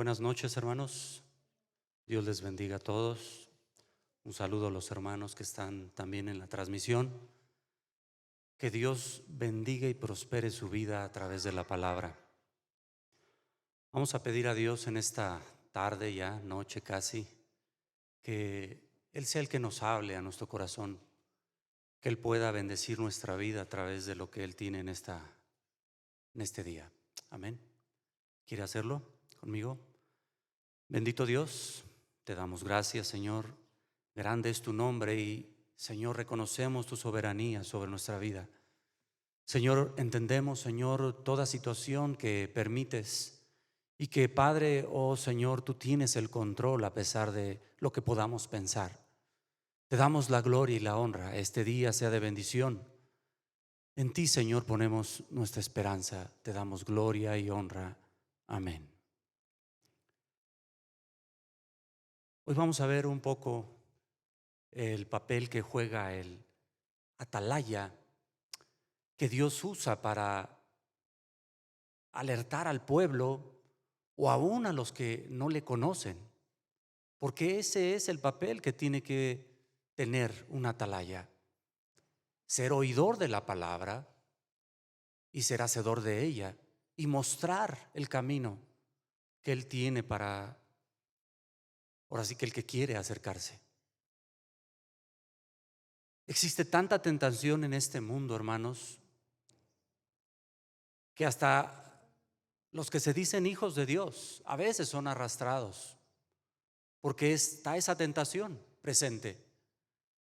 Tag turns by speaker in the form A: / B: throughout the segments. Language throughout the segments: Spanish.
A: Buenas noches, hermanos. Dios les bendiga a todos. Un saludo a los hermanos que están también en la transmisión. Que Dios bendiga y prospere su vida a través de la palabra. Vamos a pedir a Dios en esta tarde, ya noche casi, que Él sea el que nos hable a nuestro corazón, que Él pueda bendecir nuestra vida a través de lo que Él tiene en este día. Amén. ¿Quiere hacerlo conmigo? Bendito Dios, te damos gracias, Señor. Grande es tu nombre y, Señor, reconocemos tu soberanía sobre nuestra vida. Señor, entendemos, Señor, toda situación que permites y que, Padre, oh Señor, tú tienes el control a pesar de lo que podamos pensar. Te damos la gloria y la honra. Este día sea de bendición. En ti, Señor, ponemos nuestra esperanza. Te damos gloria y honra. Amén. Hoy vamos a ver un poco el papel que juega el atalaya que Dios usa para alertar al pueblo o aún a los que no le conocen, porque ese es el papel que tiene que tener un atalaya: ser oidor de la palabra y ser hacedor de ella y mostrar el camino que él tiene para, ahora sí, que el que quiere acercarse. Existe tanta tentación en este mundo, hermanos, que hasta los que se dicen hijos de Dios a veces son arrastrados, porque está esa tentación presente.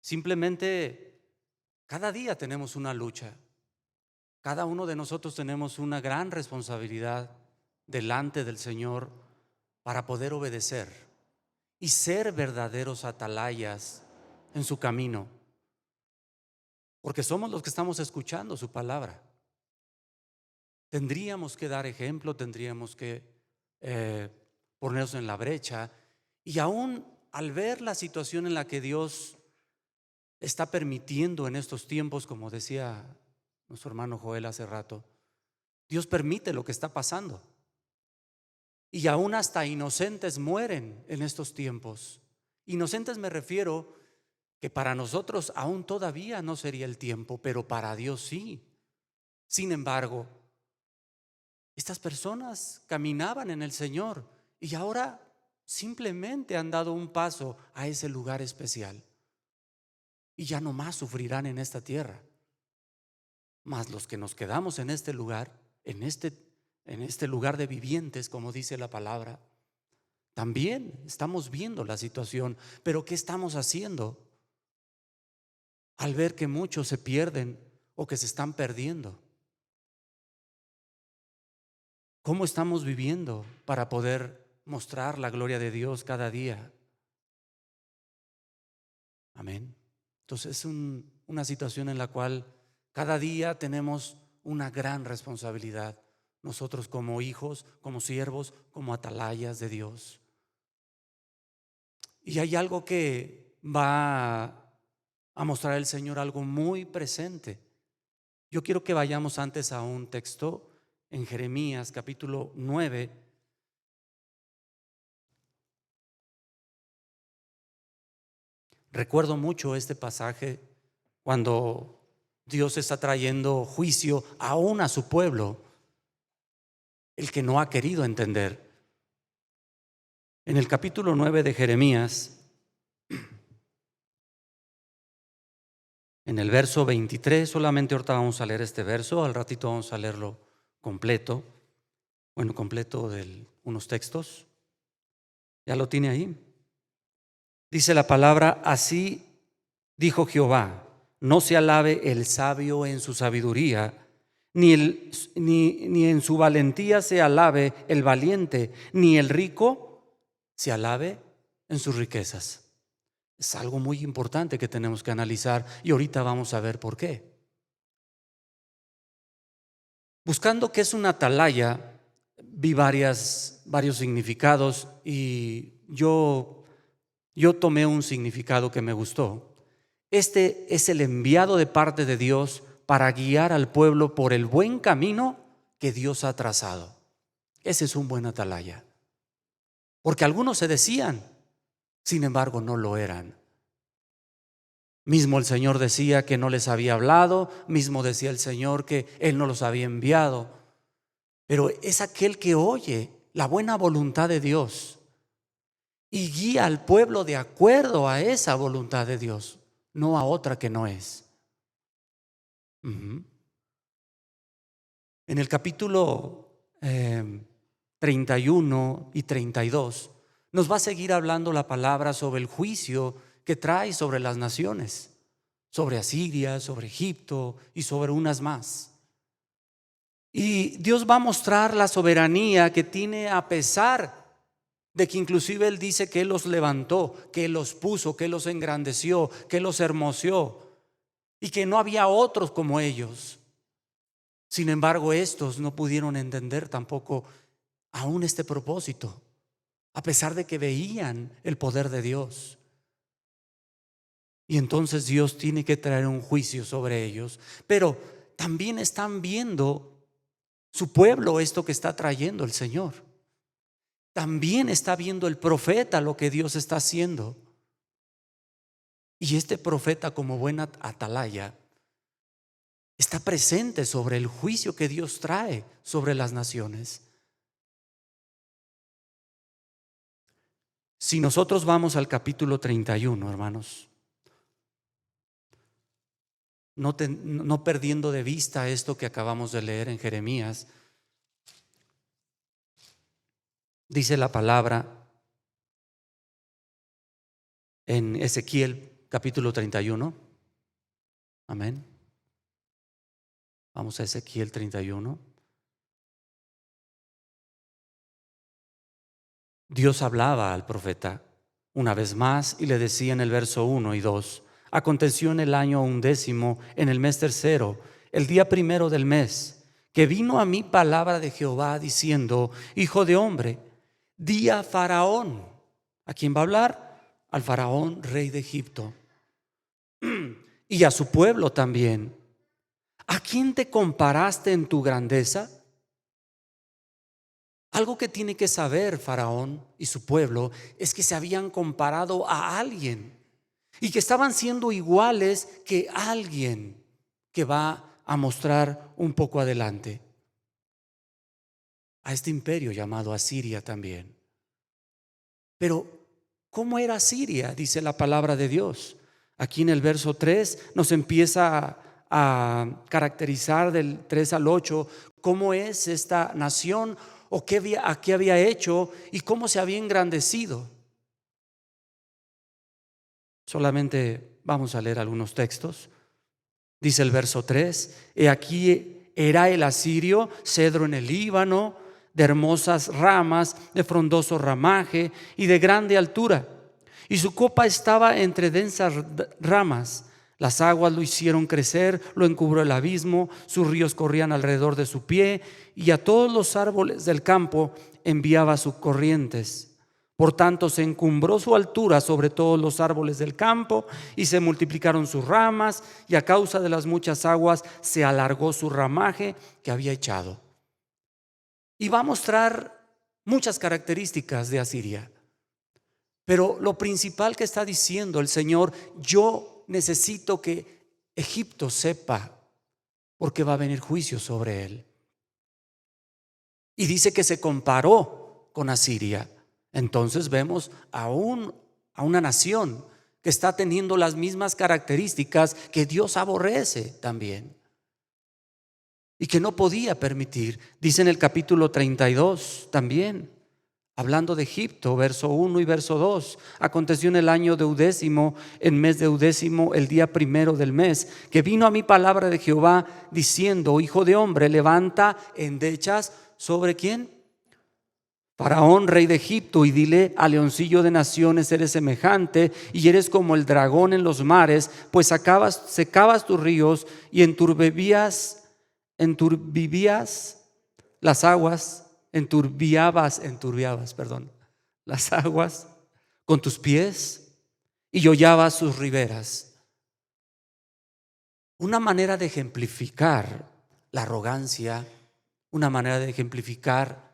A: Simplemente cada día tenemos una lucha. Cada uno de nosotros tenemos una gran responsabilidad delante del Señor para poder obedecer y ser verdaderos atalayas en su camino, porque somos los que estamos escuchando su palabra. Tendríamos que dar ejemplo, tendríamos que ponernos en la brecha, y aún al ver la situación en la que Dios está permitiendo en estos tiempos, como decía nuestro hermano Joel hace rato, Dios permite lo que está pasando, y aún hasta inocentes mueren en estos tiempos. Inocentes me refiero que para nosotros aún todavía no sería el tiempo, pero para Dios sí. Sin embargo, estas personas caminaban en el Señor y ahora simplemente han dado un paso a ese lugar especial y ya no más sufrirán en esta tierra. Mas los que nos quedamos en este lugar, en este lugar de vivientes, como dice la palabra, también estamos viendo la situación. Pero ¿qué estamos haciendo al ver que muchos se pierden o que se están perdiendo? ¿Cómo estamos viviendo para poder mostrar la gloria de Dios cada día? Amén. Entonces es una situación en la cual cada día tenemos una gran responsabilidad, nosotros como hijos, como siervos, como atalayas de Dios. Y hay algo que va a mostrar el Señor, algo muy presente. Yo quiero que vayamos antes a un texto en Jeremías capítulo 9. Recuerdo mucho este pasaje cuando Dios está trayendo juicio aún a su pueblo, el que no ha querido entender. En el capítulo 9 de Jeremías, en el verso 23, solamente ahorita vamos a leer este verso, al ratito vamos a leerlo completo, completo de unos textos. ¿Ya lo tiene ahí? Dice la palabra: así dijo Jehová, no se alabe el sabio en su sabiduría, ni en su valentía se alabe el valiente, ni el rico se alabe en sus riquezas. Es algo muy importante que tenemos que analizar y ahorita vamos a ver por qué. Buscando qué es una atalaya, vi varios significados y yo tomé un significado que me gustó. Este es el enviado de parte de Dios para guiar al pueblo por el buen camino que Dios ha trazado. Ese es un buen atalaya. porque algunos se decían, sin embargo no lo eran. Mismo el Señor decía que no les había hablado, mismo decía el Señor que Él no los había enviado, pero es aquel que oye la buena voluntad de Dios y guía al pueblo de acuerdo a esa voluntad de Dios, no a otra que no es. En el capítulo 31 y 32 nos va a seguir hablando la palabra sobre el juicio que trae sobre las naciones, sobre Asiria, sobre Egipto y sobre unas más. Y Dios va a mostrar la soberanía que tiene, a pesar de que inclusive Él dice que Él los levantó, que Él los puso, que Él los engrandeció, que Él los hermoseó y que no había otros como ellos. Sin embargo, estos no pudieron entender tampoco aún este propósito, a pesar de que veían el poder de Dios. Y entonces Dios tiene que traer un juicio sobre ellos. Pero también están viendo su pueblo esto que está trayendo el Señor. También está viendo el profeta lo que Dios está haciendo. Y este profeta, como buena atalaya, está presente sobre el juicio que Dios trae sobre las naciones. Si nosotros vamos al capítulo 31, hermanos, no perdiendo de vista esto que acabamos de leer en Jeremías, dice la palabra en Ezequiel capítulo 31. Amén. Vamos a Ezequiel 31. Dios hablaba al profeta una vez más y le decía en el verso 1 y 2: aconteció en el año 11, en el mes tercero, el día primero del mes, que vino a mí palabra de Jehová diciendo: hijo de hombre, di a Faraón. ¿A quién va a hablar? Al Faraón, rey de Egipto, y a su pueblo también: ¿a quién te comparaste en tu grandeza? Algo que tiene que saber Faraón y su pueblo es que se habían comparado a alguien y que estaban siendo iguales que alguien que va a mostrar un poco adelante, a este imperio llamado Asiria también. Pero ¿cómo era Asiria? Dice la palabra de Dios. Aquí en el verso 3 nos empieza a caracterizar del 3 al 8 cómo es esta nación, o qué había hecho y cómo se había engrandecido. Solamente vamos a leer algunos textos. Dice el verso 3: he aquí era el asirio, cedro en el Líbano, de hermosas ramas, de frondoso ramaje y de grande altura, y su copa estaba entre densas ramas. Las aguas lo hicieron crecer, lo encubrió el abismo, sus ríos corrían alrededor de su pie, y a todos los árboles del campo enviaba sus corrientes. Por tanto se encumbró su altura sobre todos los árboles del campo, y se multiplicaron sus ramas, y a causa de las muchas aguas se alargó su ramaje que había echado. Y va a mostrar muchas características de Asiria. Pero lo principal que está diciendo el Señor: yo necesito que Egipto sepa, porque va a venir juicio sobre él. Y dice que se comparó con Asiria. Entonces vemos a una nación que está teniendo las mismas características que Dios aborrece también y que no podía permitir. Dice en el capítulo 32 también, hablando de Egipto, verso 1 y verso 2: aconteció en el año 12, en mes 12, el día primero del mes, que vino a mí palabra de Jehová diciendo: hijo de hombre, levanta endechas sobre ¿quién? Faraón, rey de Egipto, y dile: al leoncillo de naciones eres semejante, y eres como el dragón en los mares, pues secabas tus ríos y enturbiabas las aguas. Enturbiabas, las aguas con tus pies y hollabas sus riberas. Una manera de ejemplificar la arrogancia, una manera de ejemplificar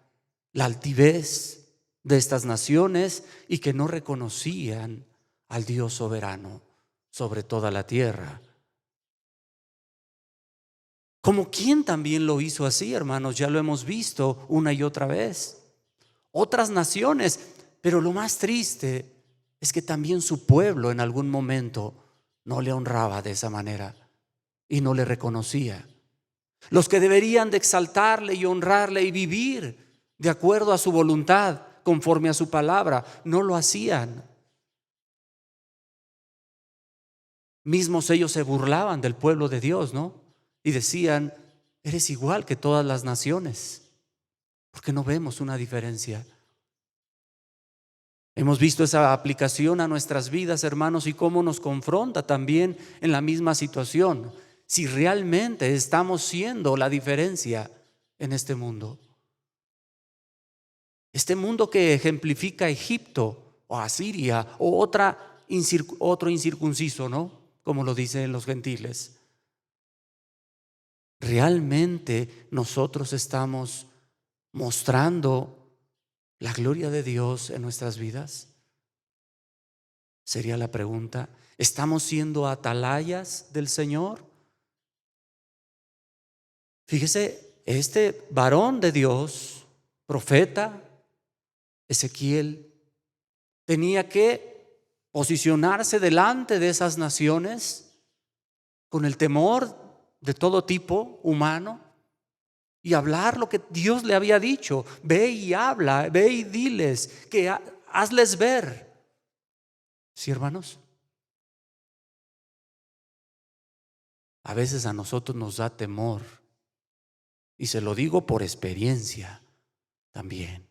A: la altivez de estas naciones y que no reconocían al Dios soberano sobre toda la tierra. Como quien también lo hizo así, hermanos, ya lo hemos visto una y otra vez. Otras naciones, pero lo más triste es que también su pueblo en algún momento no le honraba de esa manera y no le reconocía. Los que deberían de exaltarle y honrarle y vivir de acuerdo a su voluntad, conforme a su palabra, no lo hacían. Mismos ellos se burlaban del pueblo de Dios, ¿no? Y decían: eres igual que todas las naciones. ¿Por qué no vemos una diferencia? Hemos visto esa aplicación a nuestras vidas, hermanos, y cómo nos confronta también en la misma situación. Si realmente estamos siendo la diferencia en este mundo. Este mundo que ejemplifica Egipto o Asiria o otro incircunciso, ¿no? Como lo dicen los gentiles. ¿Realmente nosotros estamos mostrando la gloria de Dios en nuestras vidas? Sería la pregunta. ¿Estamos siendo atalayas del Señor? Fíjese, este varón de Dios, profeta Ezequiel, tenía que posicionarse delante de esas naciones con el temor de todo tipo humano y hablar lo que Dios le había dicho. Ve y habla, ve y diles, que hazles ver. ¿Sí, hermanos? A veces a nosotros nos da temor, y se lo digo por experiencia también,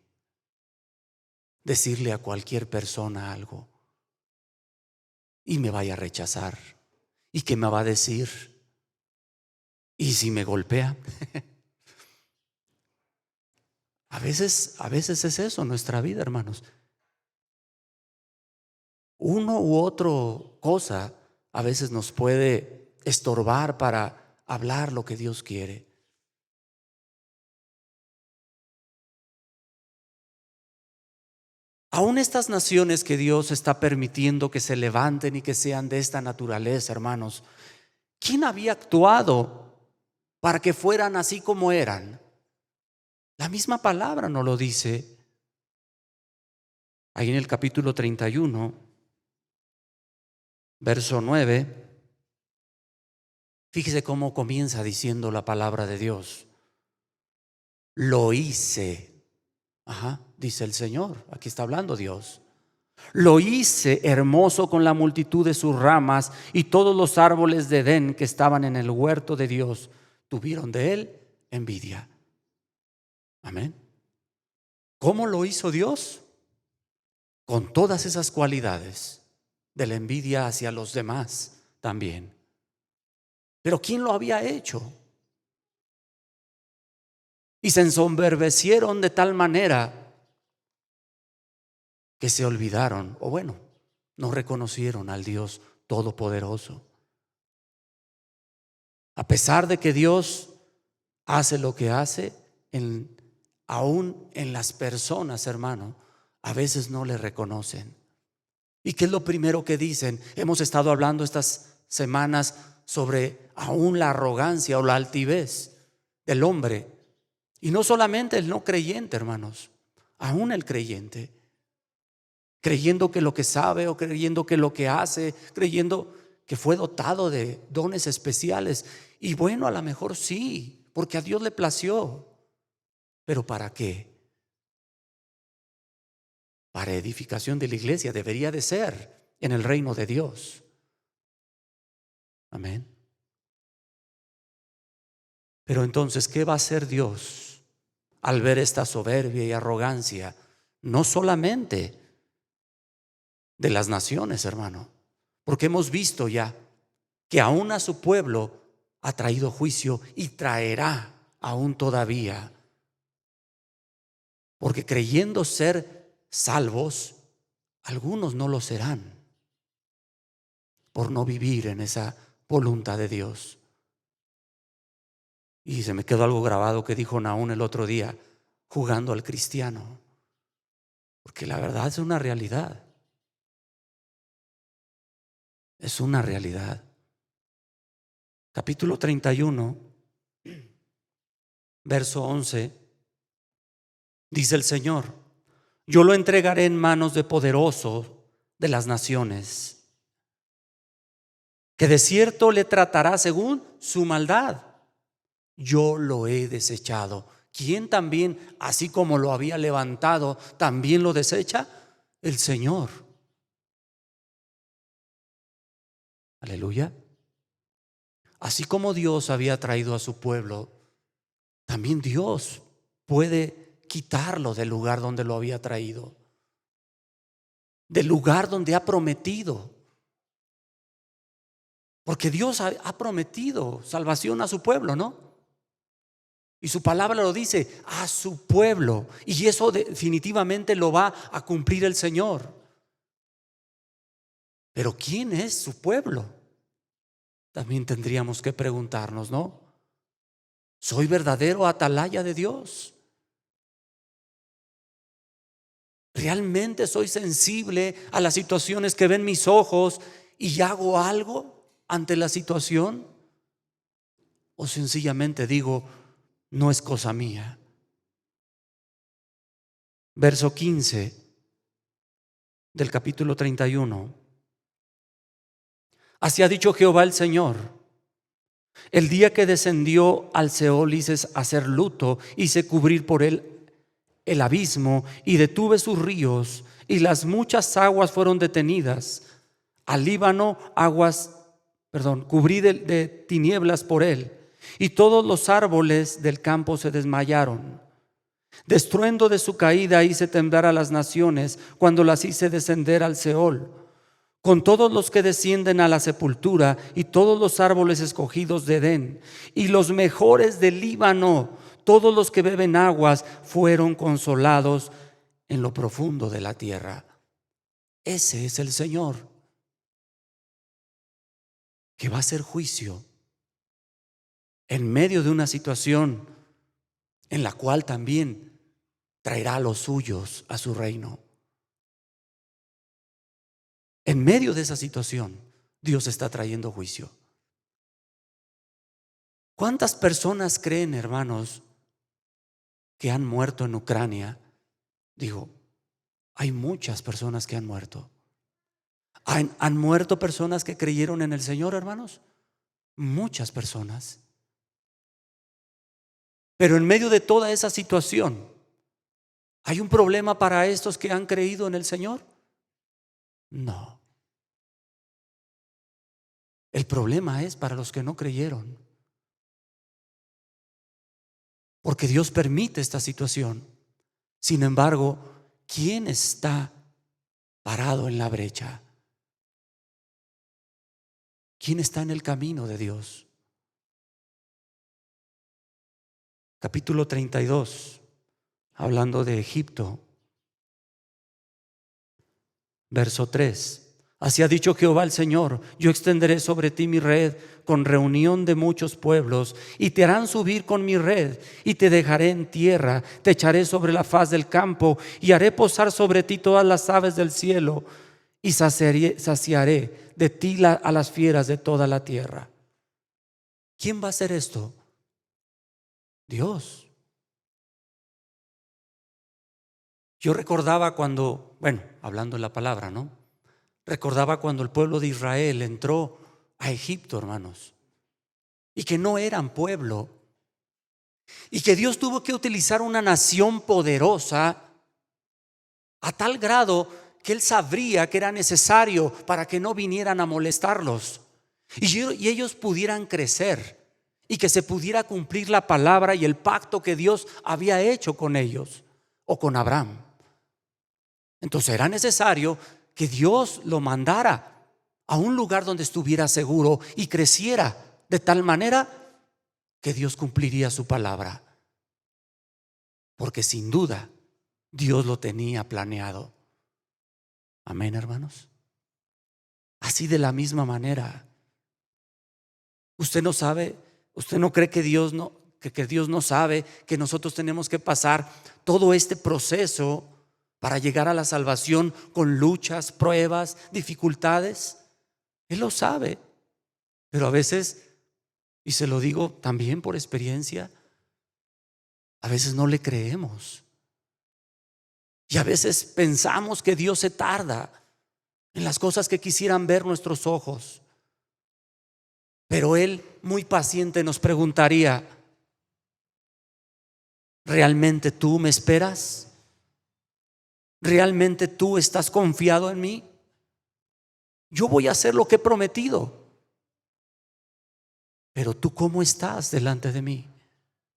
A: decirle a cualquier persona algo y me vaya a rechazar. ¿Y qué me va a decir? ¿Y si me golpea? A veces es eso nuestra vida, hermanos. Uno u otro cosa a veces nos puede estorbar para hablar lo que Dios quiere. Aún estas naciones que Dios está permitiendo que se levanten y que sean de esta naturaleza, hermanos, ¿quién había actuado para que fueran así como eran? La misma palabra nos lo dice ahí en el capítulo 31, verso 9. Fíjese cómo comienza diciendo la palabra de Dios. Lo hice. Dice el Señor, aquí está hablando Dios. Lo hice hermoso con la multitud de sus ramas, y todos los árboles de Edén que estaban en el huerto de Dios tuvieron de él envidia. Amén. ¿Cómo lo hizo Dios? Con todas esas cualidades de la envidia hacia los demás también. Pero ¿quién lo había hecho? Y se ensoberbecieron de tal manera que se olvidaron, o bueno, no reconocieron al Dios Todopoderoso. A pesar de que Dios hace lo que hace, aún en las personas, hermano, a veces no le reconocen. ¿Y qué es lo primero que dicen? Hemos estado hablando estas semanas sobre aún la arrogancia o la altivez del hombre. Y no solamente el no creyente, hermanos, aún el creyente, creyendo que lo que sabe o creyendo que lo que hace, creyendo que fue dotado de dones especiales. Y bueno, a lo mejor sí, porque a Dios le plació. ¿Pero para qué? Para edificación de la iglesia debería de ser en el reino de Dios. Amén. Pero entonces, ¿qué va a hacer Dios al ver esta soberbia y arrogancia? No solamente de las naciones, hermano, porque hemos visto ya que aún a su pueblo ha traído juicio y traerá aún todavía. Porque creyendo ser salvos, algunos no lo serán por no vivir en esa voluntad de Dios. Y se me quedó algo grabado que dijo Naún el otro día, jugando al cristiano. Porque la verdad es una realidad. Es una realidad. Capítulo 31, verso 11, dice el Señor: yo lo entregaré en manos de poderosos de las naciones, que de cierto le tratará según su maldad. Yo lo he desechado. ¿Quién también, así como lo había levantado, también lo desecha? El Señor. Aleluya. Así como Dios había traído a su pueblo, también Dios puede quitarlo del lugar donde lo había traído, del lugar donde ha prometido. Porque Dios ha prometido salvación a su pueblo, ¿no? Y su palabra lo dice, a su pueblo. Y eso definitivamente lo va a cumplir el Señor. Pero ¿quién es su pueblo? También tendríamos que preguntarnos, ¿no? ¿Soy verdadero atalaya de Dios? ¿Realmente soy sensible a las situaciones que ven mis ojos y hago algo ante la situación? ¿O sencillamente digo, no es cosa mía? Verso 15 del capítulo 31. Así ha dicho Jehová el Señor: el día que descendió al Seol hice hacer luto, hice cubrir por él el abismo y detuve sus ríos, y las muchas aguas fueron detenidas. Al Líbano cubrí de tinieblas por él, y todos los árboles del campo se desmayaron. De estruendo de su caída hice temblar a las naciones, cuando las hice descender al Seol, con todos los que descienden a la sepultura, y todos los árboles escogidos de Edén, y los mejores del Líbano, todos los que beben aguas, fueron consolados en lo profundo de la tierra. Ese es el Señor, que va a hacer juicio en medio de una situación en la cual también traerá a los suyos a su reino. En medio de esa situación, Dios está trayendo juicio. ¿Cuántas personas creen, hermanos, que han muerto en Ucrania? Digo, hay muchas personas que han muerto. ¿Han muerto personas que creyeron en el Señor, hermanos? Muchas personas. Pero en medio de toda esa situación, ¿hay un problema para estos que han creído en el Señor? No. El problema es para los que no creyeron. Porque Dios permite esta situación. Sin embargo, ¿quién está parado en la brecha? ¿Quién está en el camino de Dios? Capítulo 32, hablando de Egipto, verso 3. Así ha dicho Jehová el Señor: yo extenderé sobre ti mi red con reunión de muchos pueblos, y te harán subir con mi red, y te dejaré en tierra, te echaré sobre la faz del campo, y haré posar sobre ti todas las aves del cielo, y saciaré de ti a las fieras de toda la tierra. ¿Quién va a hacer esto? Dios. Yo recordaba cuando, hablando de la palabra, ¿no? Recordaba cuando el pueblo de Israel entró a Egipto, hermanos, y que no eran pueblo, y que Dios tuvo que utilizar una nación poderosa a tal grado que Él sabría que era necesario para que no vinieran a molestarlos y ellos pudieran crecer y que se pudiera cumplir la palabra y el pacto que Dios había hecho con ellos o con Abraham. Entonces era necesario que Dios lo mandara a un lugar donde estuviera seguro y creciera de tal manera que Dios cumpliría su palabra. Porque sin duda Dios lo tenía planeado. Amén, hermanos. Así de la misma manera, usted no sabe, usted no cree que Dios no sabe que nosotros tenemos que pasar todo este proceso para llegar a la salvación con luchas, pruebas, dificultades. Él lo sabe, pero a veces, y se lo digo también por experiencia, a veces no le creemos. Y a veces pensamos que Dios se tarda en las cosas que quisieran ver nuestros ojos. Pero Él, muy paciente, nos preguntaría: ¿realmente tú me esperas? ¿Realmente tú estás confiado en mí? Yo voy a hacer lo que he prometido. Pero tú, ¿cómo estás delante de mí?,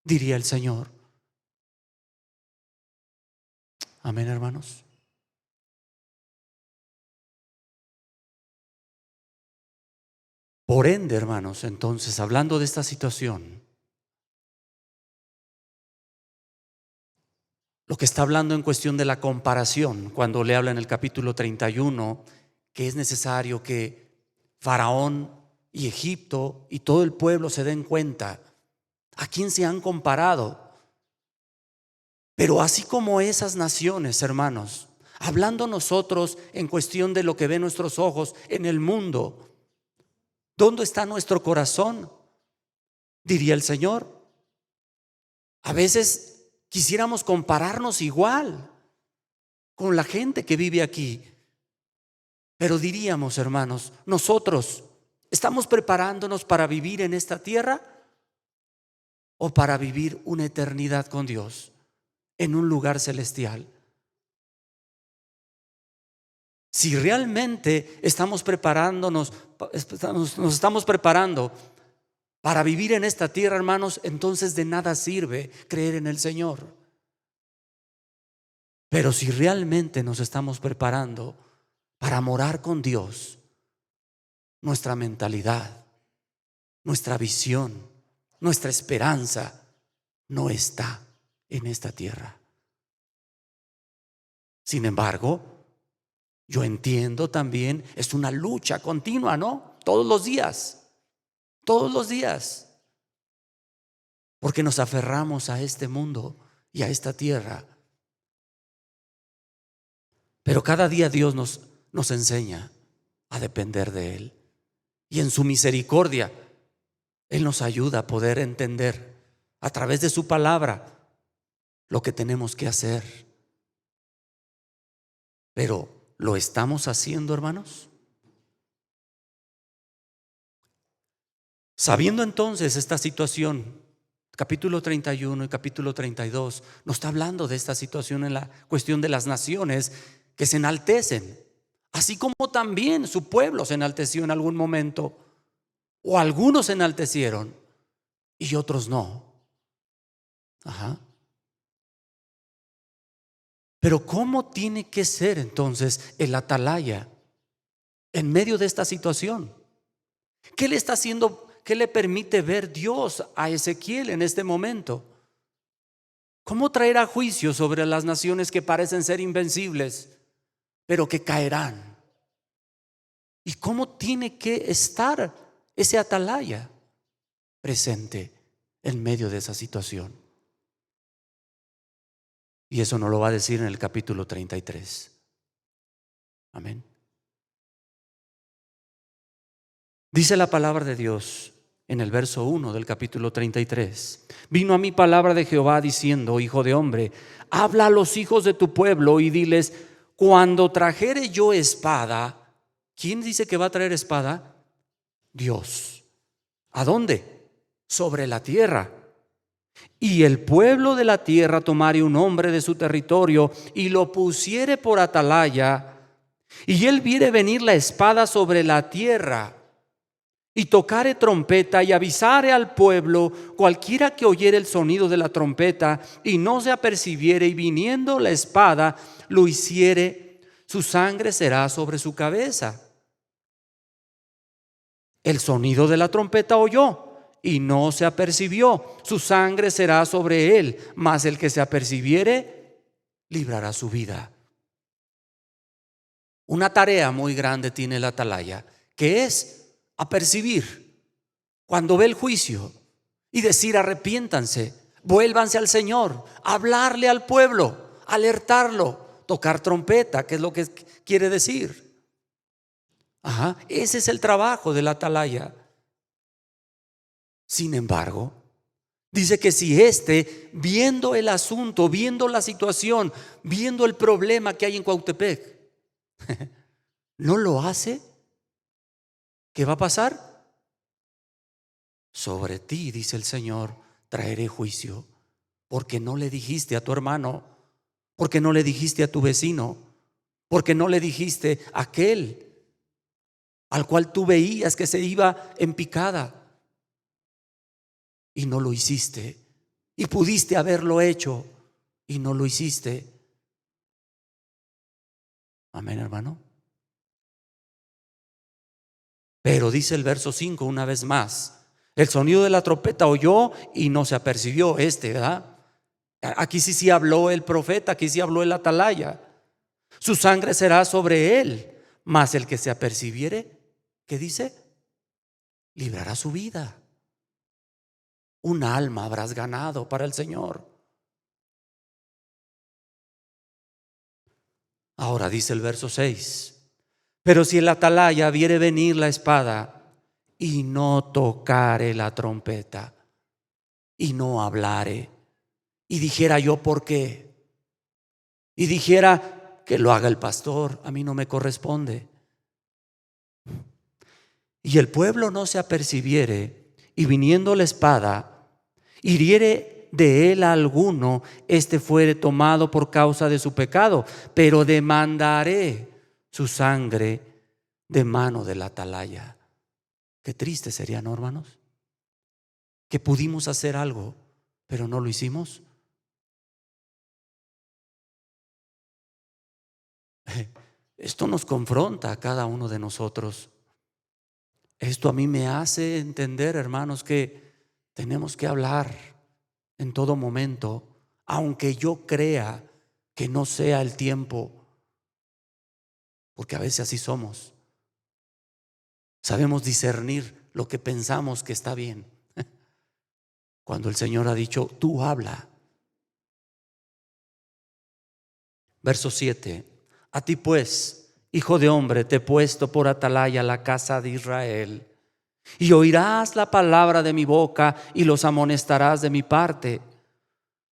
A: diría el Señor. Amén, hermanos. Por ende, hermanos, entonces, hablando de esta situación, lo que está hablando en cuestión de la comparación, cuando le habla en el capítulo 31, que es necesario que Faraón y Egipto y todo el pueblo se den cuenta a quién se han comparado. Pero así como esas naciones, hermanos, hablando nosotros en cuestión de lo que ven nuestros ojos en el mundo, ¿dónde está nuestro corazón?, diría el Señor. A veces quisiéramos compararnos igual con la gente que vive aquí, pero diríamos, hermanos, nosotros ¿estamos preparándonos para vivir en esta tierra o para vivir una eternidad con Dios en un lugar celestial? Si realmente estamos preparándonos, nos estamos preparando para vivir en esta tierra, hermanos, entonces de nada sirve creer en el Señor. Pero si realmente nos estamos preparando para morar con Dios, nuestra mentalidad, nuestra visión, nuestra esperanza no está en esta tierra. Sin embargo, yo entiendo también, es una lucha continua, ¿no? Todos los días, porque nos aferramos a este mundo y a esta tierra. Pero cada día Dios nos enseña a depender de Él, y en su misericordia Él nos ayuda a poder entender a través de su palabra lo que tenemos que hacer. Pero ¿lo estamos haciendo, hermanos? Sabiendo entonces esta situación, capítulo 31 y capítulo 32 nos está hablando de esta situación en la cuestión de las naciones que se enaltecen, así como también su pueblo se enalteció en algún momento, o algunos se enaltecieron y otros no. Pero ¿cómo tiene que ser entonces el atalaya en medio de esta situación? ¿Qué le está haciendo? ¿Qué le permite ver Dios a Ezequiel en este momento? ¿Cómo traerá juicio sobre las naciones que parecen ser invencibles, pero que caerán? ¿Y cómo tiene que estar ese atalaya presente en medio de esa situación? Y eso nos lo va a decir en el capítulo 33. Amén. Dice la palabra de Dios en el verso 1 del capítulo 33: vino a mí palabra de Jehová diciendo: hijo de hombre, habla a los hijos de tu pueblo y diles: cuando trajere yo espada. ¿Quién dice que va a traer espada? Dios. ¿A dónde? Sobre la tierra. Y el pueblo de la tierra tomare un hombre de su territorio y lo pusiere por atalaya, y él viere venir la espada sobre la tierra, y tocare trompeta y avisare al pueblo, cualquiera que oyere el sonido de la trompeta y no se apercibiere, y viniendo la espada lo hiciere, su sangre será sobre su cabeza. El sonido de la trompeta oyó y no se apercibió, su sangre será sobre él, mas el que se apercibiere librará su vida. Una tarea muy grande tiene el atalaya, que es apercibir cuando ve el juicio y decir: arrepiéntanse, vuélvanse al Señor, hablarle al pueblo, alertarlo, tocar trompeta. ¿Qué es lo que quiere decir? Ese es el trabajo del atalaya. Sin embargo, dice que si viendo el asunto, viendo la situación, viendo el problema que hay en Cuautepec, no lo hace, ¿qué va a pasar? Sobre ti, dice el Señor, traeré juicio, porque no le dijiste a tu hermano, porque no le dijiste a tu vecino, porque no le dijiste a aquel al cual tú veías que se iba en picada y no lo hiciste, y pudiste haberlo hecho y no lo hiciste. Amén, hermano. Pero dice el verso 5 una vez más: el sonido de la trompeta oyó y no se apercibió ¿verdad? Aquí sí habló el profeta, aquí sí habló el atalaya. Su sangre será sobre él, mas el que se apercibiere, ¿qué dice? Librará su vida. Un alma habrás ganado para el Señor. Ahora dice el verso 6: pero si el atalaya viere venir la espada y no tocare la trompeta y no hablare, y dijera yo por qué, y dijera que lo haga el pastor, a mí no me corresponde, y el pueblo no se apercibiere, y viniendo la espada hiriere de él a alguno, fuere tomado por causa de su pecado, pero demandaré su sangre de mano del atalaya. Qué triste sería, ¿no, hermanos? Que pudimos hacer algo, pero no lo hicimos. Esto nos confronta a cada uno de nosotros. Esto a mí me hace entender, hermanos, que tenemos que hablar en todo momento, aunque yo crea que no sea el tiempo, porque a veces así somos. Sabemos discernir lo que pensamos que está bien, cuando el Señor ha dicho: tú habla. Verso 7: a ti pues, hijo de hombre, te he puesto por atalaya la casa de Israel, y oirás la palabra de mi boca y los amonestarás de mi parte.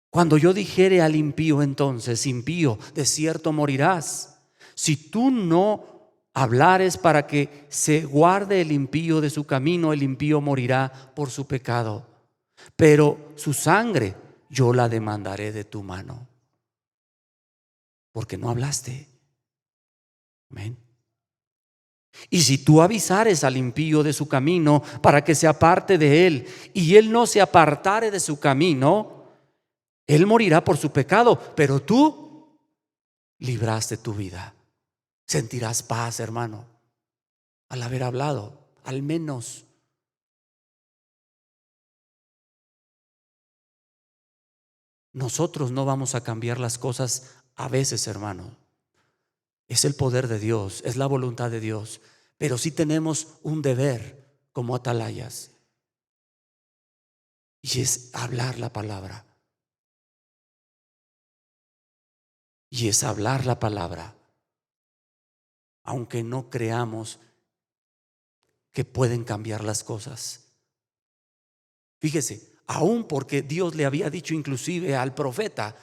A: Cuando yo dijere al impío, entonces: impío, de cierto morirás, si tú no hablares para que se guarde el impío de su camino, el impío morirá por su pecado, pero su sangre yo la demandaré de tu mano, porque no hablaste. Amén. Y si tú avisares al impío de su camino para que se aparte de él, y él no se apartare de su camino, él morirá por su pecado, pero tú libraste tu vida. Sentirás paz, hermano, al haber hablado, al menos. Nosotros no vamos a cambiar las cosas a veces, hermano. Es el poder de Dios, es la voluntad de Dios, pero sí tenemos un deber como atalayas, y es hablar la palabra. Y es hablar la palabra, aunque no creamos que pueden cambiar las cosas. Fíjese, aún porque Dios le había dicho inclusive al profeta: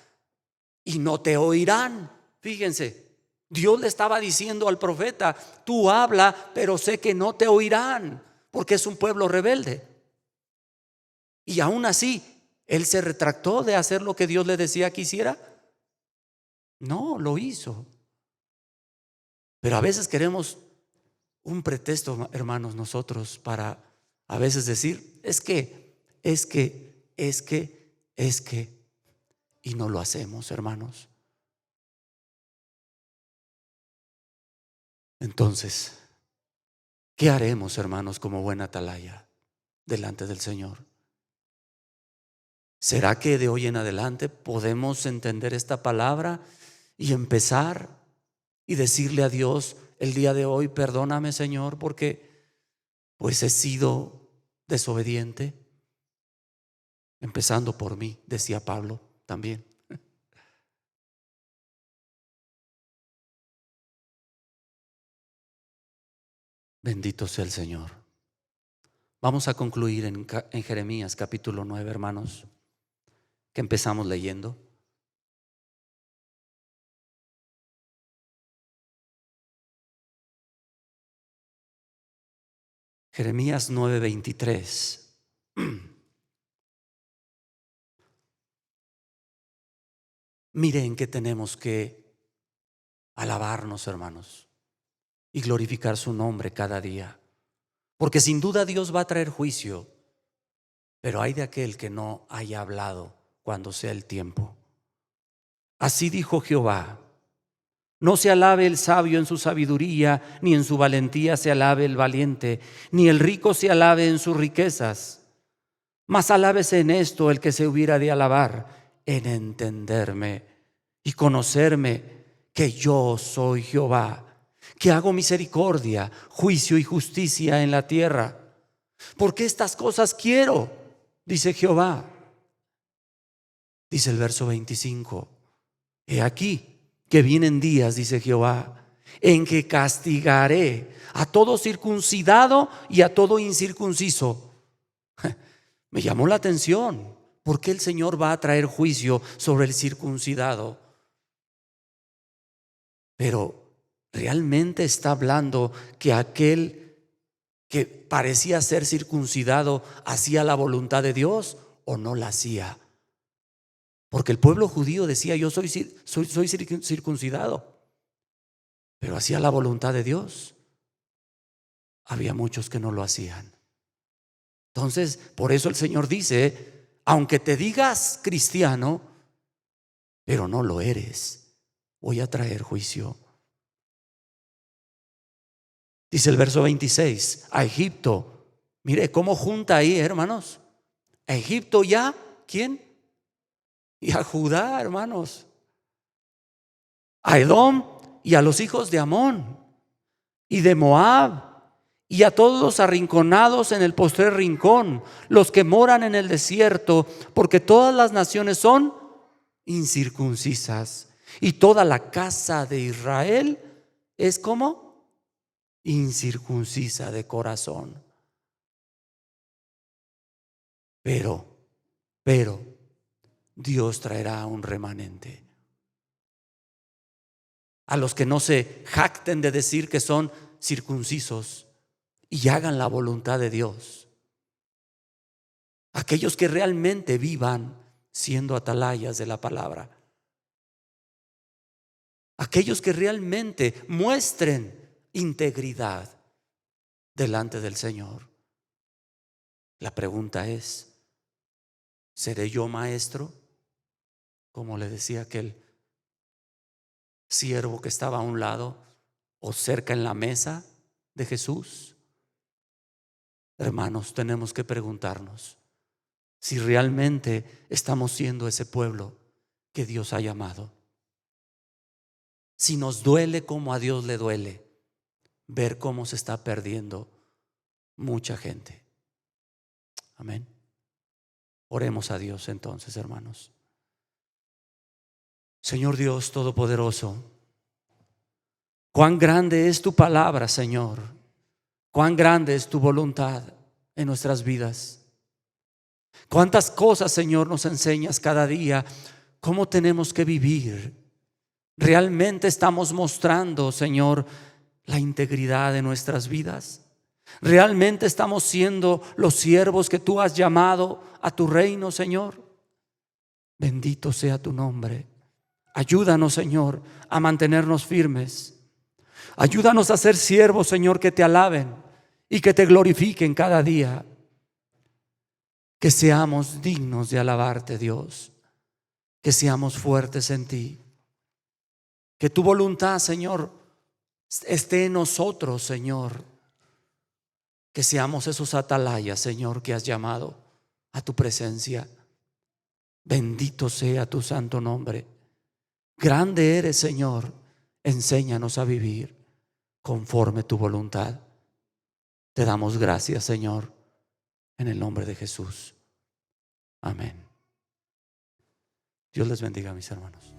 A: y no te oirán. Fíjense, Dios le estaba diciendo al profeta: tú habla, pero sé que no te oirán, porque es un pueblo rebelde. Y aún así, él se retractó de hacer lo que Dios le decía que hiciera. No, lo hizo. Pero a veces queremos un pretexto, hermanos, nosotros para a veces decir: es que, y no lo hacemos, hermanos. Entonces, ¿qué haremos, hermanos, como buena atalaya delante del Señor? ¿Será que de hoy en adelante podemos entender esta palabra y empezar y decirle a Dios el día de hoy: perdóname, Señor, porque pues he sido desobediente? Empezando por mí, decía Pablo también. Bendito sea el Señor. Vamos a concluir en Jeremías capítulo 9, hermanos, que empezamos leyendo. Jeremías 9:23. Miren que tenemos que alabarnos, hermanos, y glorificar su nombre cada día, porque sin duda Dios va a traer juicio, pero hay de aquel que no haya hablado cuando sea el tiempo. Así dijo Jehová: no se alabe el sabio en su sabiduría, ni en su valentía se alabe el valiente, ni el rico se alabe en sus riquezas. Mas alábese en esto el que se hubiera de alabar, en entenderme y conocerme, que yo soy Jehová, que hago misericordia, juicio y justicia en la tierra. Porque estas cosas quiero, dice Jehová. Dice el verso 25: he aquí que vienen días, dice Jehová, en que castigaré a todo circuncidado y a todo incircunciso. Me llamó la atención, porque el Señor va a traer juicio sobre el circuncidado. Pero ¿realmente está hablando que aquel que parecía ser circuncidado hacía la voluntad de Dios o no la hacía? Porque el pueblo judío decía: yo soy circuncidado, pero hacía la voluntad de Dios. Había muchos que no lo hacían. Entonces, por eso el Señor dice: aunque te digas cristiano, pero no lo eres, voy a traer juicio. Dice el verso 26: a Egipto. Mire cómo junta ahí, hermanos. A Egipto y a ¿quién? Y a Judá, hermanos. A Edom y a los hijos de Amón y de Moab, y a todos los arrinconados en el postrer rincón, los que moran en el desierto, porque todas las naciones son incircuncisas, y toda la casa de Israel es como incircuncisa de corazón. Pero Dios traerá un remanente. A los que no se jacten de decir que son circuncisos y hagan la voluntad de Dios. Aquellos que realmente vivan siendo atalayas de la palabra. Aquellos que realmente muestren integridad delante del Señor. La pregunta es: ¿seré yo maestro? Como le decía aquel siervo que estaba a un lado o cerca en la mesa de Jesús. Hermanos, tenemos que preguntarnos si realmente estamos siendo ese pueblo que Dios ha llamado. Si nos duele como a Dios le duele ver cómo se está perdiendo mucha gente. Amén. Oremos a Dios entonces, hermanos. Señor Dios Todopoderoso, cuán grande es tu palabra, Señor. Cuán grande es tu voluntad en nuestras vidas. Cuántas cosas, Señor, nos enseñas cada día. Cómo tenemos que vivir. Realmente estamos mostrando, Señor, la integridad de nuestras vidas. Realmente estamos siendo los siervos que tú has llamado a tu reino, Señor. Bendito sea tu nombre. Ayúdanos, Señor, a mantenernos firmes. Ayúdanos a ser siervos, Señor, que te alaben y que te glorifiquen cada día. Que seamos dignos de alabarte, Dios. Que seamos fuertes en ti. Que tu voluntad, Señor, esté en nosotros, Señor. Que seamos esos atalayas, Señor, que has llamado a tu presencia. Bendito sea tu santo nombre. Grande eres, Señor. Enséñanos a vivir conforme tu voluntad. Te damos gracias, Señor, en el nombre de Jesús. Amén. Dios les bendiga, mis hermanos.